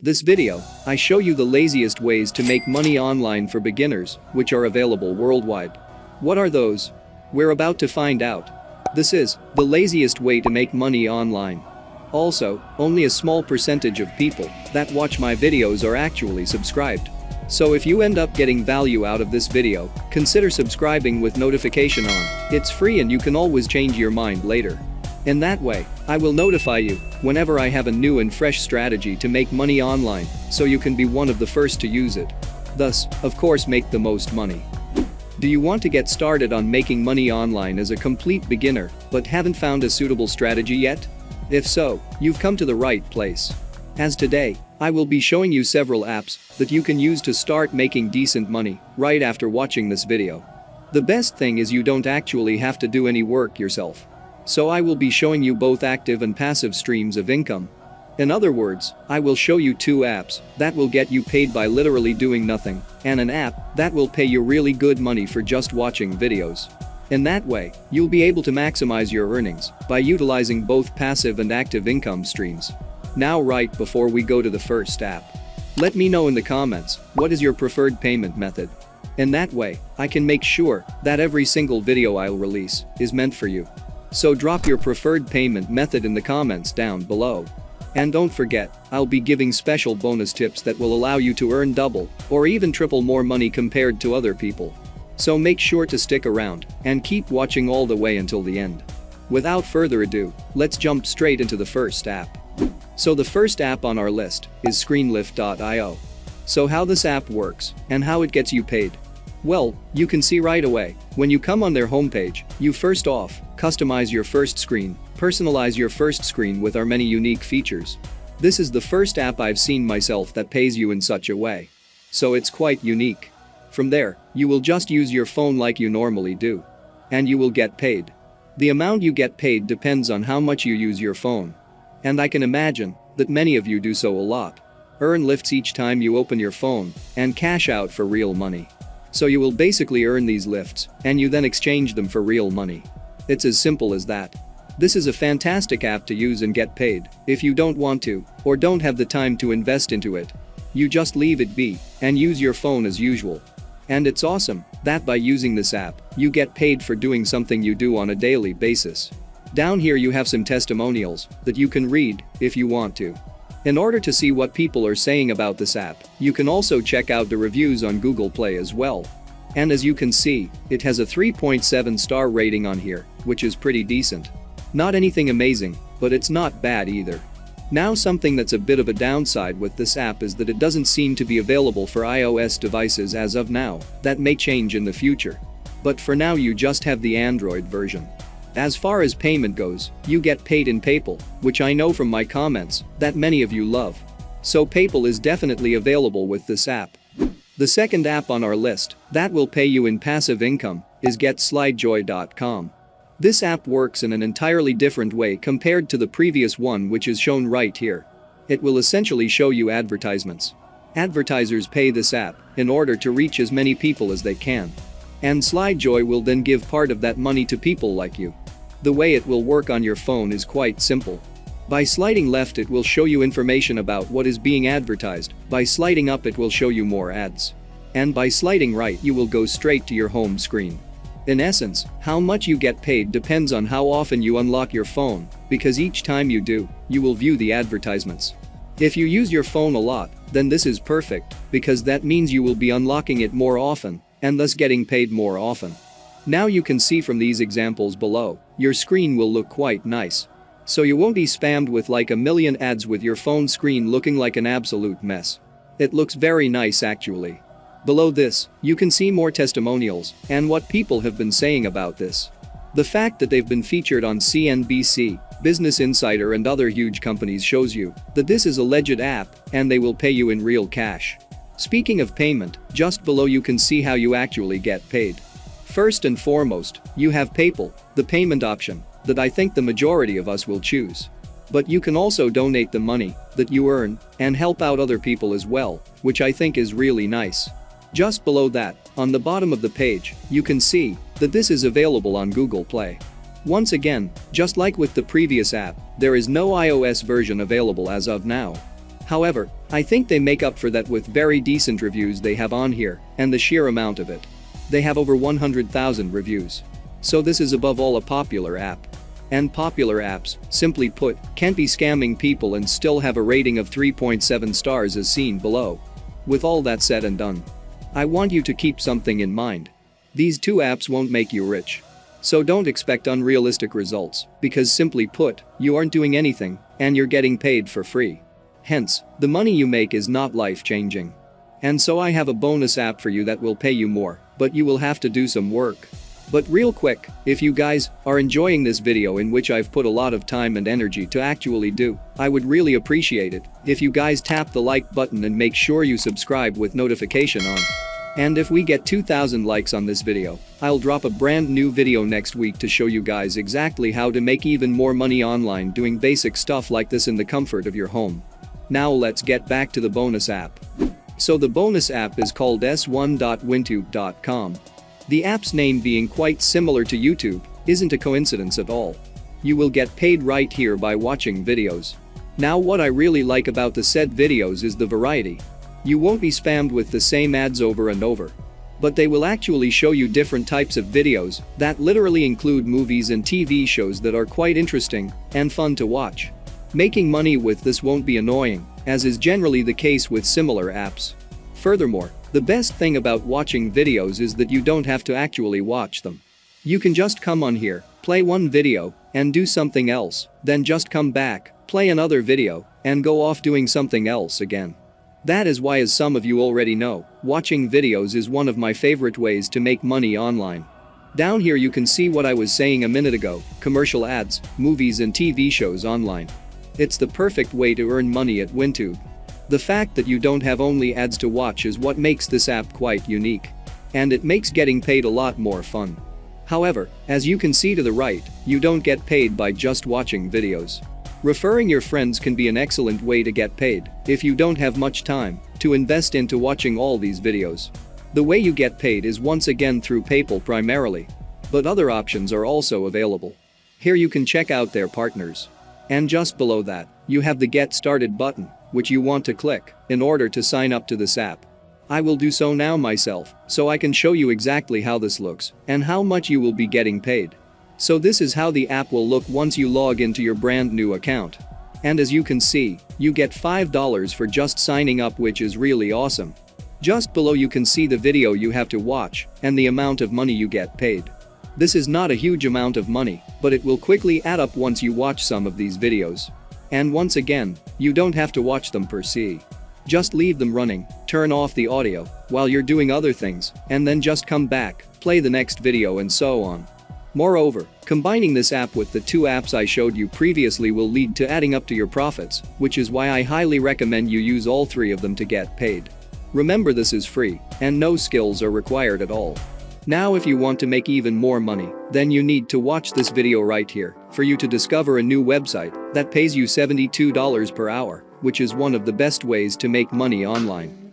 This video, I show you the laziest ways to make money online for beginners, which are available worldwide. What are those? We're about to find out. This is the laziest way to make money online. Also, only a small percentage of people that watch my videos are actually subscribed. So if you end up getting value out of this video, consider subscribing with notification on. It's free and you can always change your mind later. In that way, I will notify you whenever I have a new and fresh strategy to make money online, so you can be one of the first to use it. Thus, of course, make the most money. Do you want to get started on making money online as a complete beginner but haven't found a suitable strategy yet? If so, you've come to the right place. As today, I will be showing you several apps that you can use to start making decent money right after watching this video. The best thing is you don't actually have to do any work yourself. So I will be showing you both active and passive streams of income. In other words, I will show you two apps that will get you paid by literally doing nothing, and an app that will pay you really good money for just watching videos. In that way, you'll be able to maximize your earnings by utilizing both passive and active income streams. Now, right before we go to the first app, let me know in the comments what is your preferred payment method. In that way, I can make sure that every single video I'll release is meant for you. So drop your preferred payment method in the comments down below. And don't forget, I'll be giving special bonus tips that will allow you to earn double or even triple more money compared to other people. So make sure to stick around and keep watching all the way until the end. Without further ado, let's jump straight into the first app. So the first app on our list is Screenlift.io. So how this app works and how it gets you paid? Well, you can see right away, when you come on their homepage, you first off, customize your first screen, personalize your first screen with our many unique features. This is the first app I've seen myself that pays you in such a way. So it's quite unique. From there, you will just use your phone like you normally do. And you will get paid. The amount you get paid depends on how much you use your phone. And I can imagine that many of you do so a lot. Earn lifts each time you open your phone and cash out for real money. So you will basically earn these lifts, and you then exchange them for real money. It's as simple as that. This is a fantastic app to use and get paid if you don't want to or don't have the time to invest into it. You just leave it be and use your phone as usual. And it's awesome that by using this app, you get paid for doing something you do on a daily basis. Down here you have some testimonials that you can read if you want to. In order to see what people are saying about this app, you can also check out the reviews on Google Play as well. And as you can see, it has a 3.7 star rating on here, which is pretty decent. Not anything amazing, but it's not bad either. Now, something that's a bit of a downside with this app is that it doesn't seem to be available for iOS devices as of now. That may change in the future. But for now you just have the Android version. As far as payment goes, you get paid in PayPal, which I know from my comments that many of you love. So PayPal is definitely available with this app. The second app on our list that will pay you in passive income is GetSlideJoy.com. This app works in an entirely different way compared to the previous one, which is shown right here. It will essentially show you advertisements. Advertisers pay this app in order to reach as many people as they can. And SlideJoy will then give part of that money to people like you. The way it will work on your phone is quite simple. By sliding left, it will show you information about what is being advertised. By sliding up, it will show you more ads. And by sliding right, you will go straight to your home screen. In essence, how much you get paid depends on how often you unlock your phone, because each time you do, you will view the advertisements. If you use your phone a lot, then this is perfect, because that means you will be unlocking it more often and thus getting paid more often. Now you can see from these examples below, your screen will look quite nice. So you won't be spammed with like a million ads with your phone screen looking like an absolute mess. It looks very nice actually. Below this, you can see more testimonials and what people have been saying about this. The fact that they've been featured on CNBC, Business Insider and other huge companies shows you that this is a legit app and they will pay you in real cash. Speaking of payment, just below you can see how you actually get paid. First and foremost, you have PayPal, the payment option that I think the majority of us will choose. But you can also donate the money that you earn and help out other people as well, which I think is really nice. Just below that, on the bottom of the page, you can see that this is available on Google Play. Once again, just like with the previous app, there is no iOS version available as of now. However, I think they make up for that with very decent reviews they have on here and the sheer amount of it. They have over 100,000 reviews. So this is above all a popular app. And popular apps, simply put, can't be scamming people and still have a rating of 3.7 stars as seen below. With all that said and done, I want you to keep something in mind. These two apps won't make you rich. So don't expect unrealistic results, because simply put, you aren't doing anything, and you're getting paid for free. Hence, the money you make is not life-changing. And so I have a bonus app for you that will pay you more, but you will have to do some work. But real quick, if you guys are enjoying this video in which I've put a lot of time and energy to actually do, I would really appreciate it if you guys tap the like button and make sure you subscribe with notification on. And if we get 2,000 likes on this video, I'll drop a brand new video next week to show you guys exactly how to make even more money online doing basic stuff like this in the comfort of your home. Now let's get back to the bonus app. So the bonus app is called s1.wintube.com. The app's name being quite similar to YouTube isn't a coincidence at all. You will get paid right here by watching videos. Now what I really like about the said videos is the variety. You won't be spammed with the same ads over and over. But they will actually show you different types of videos that literally include movies and TV shows that are quite interesting and fun to watch. Making money with this won't be annoying, as is generally the case with similar apps. Furthermore, the best thing about watching videos is that you don't have to actually watch them. You can just come on here, play one video, and do something else, then just come back, play another video, and go off doing something else again. That is why, as some of you already know, watching videos is one of my favorite ways to make money online. Down here you can see what I was saying a minute ago, commercial ads, movies and TV shows online. It's the perfect way to earn money at Wintube. The fact that you don't have only ads to watch is what makes this app quite unique. And it makes getting paid a lot more fun. However, as you can see to the right, you don't get paid by just watching videos. Referring your friends can be an excellent way to get paid if you don't have much time to invest into watching all these videos. The way you get paid is once again through PayPal primarily. But other options are also available. Here you can check out their partners. And just below that, you have the Get Started button, which you want to click in order to sign up to this app. I will do so now myself, so I can show you exactly how this looks and how much you will be getting paid. So this is how the app will look once you log into your brand new account. And as you can see, you get $5 for just signing up, which is really awesome. Just below you can see the video you have to watch and the amount of money you get paid. This is not a huge amount of money, but it will quickly add up once you watch some of these videos. And once again, you don't have to watch them per se. Just leave them running, turn off the audio while you're doing other things, and then just come back, play the next video and so on. Moreover, combining this app with the two apps I showed you previously will lead to adding up to your profits, which is why I highly recommend you use all three of them to get paid. Remember, this is free, and no skills are required at all. Now if you want to make even more money, then you need to watch this video right here for you to discover a new website that pays you $72 per hour, which is one of the best ways to make money online.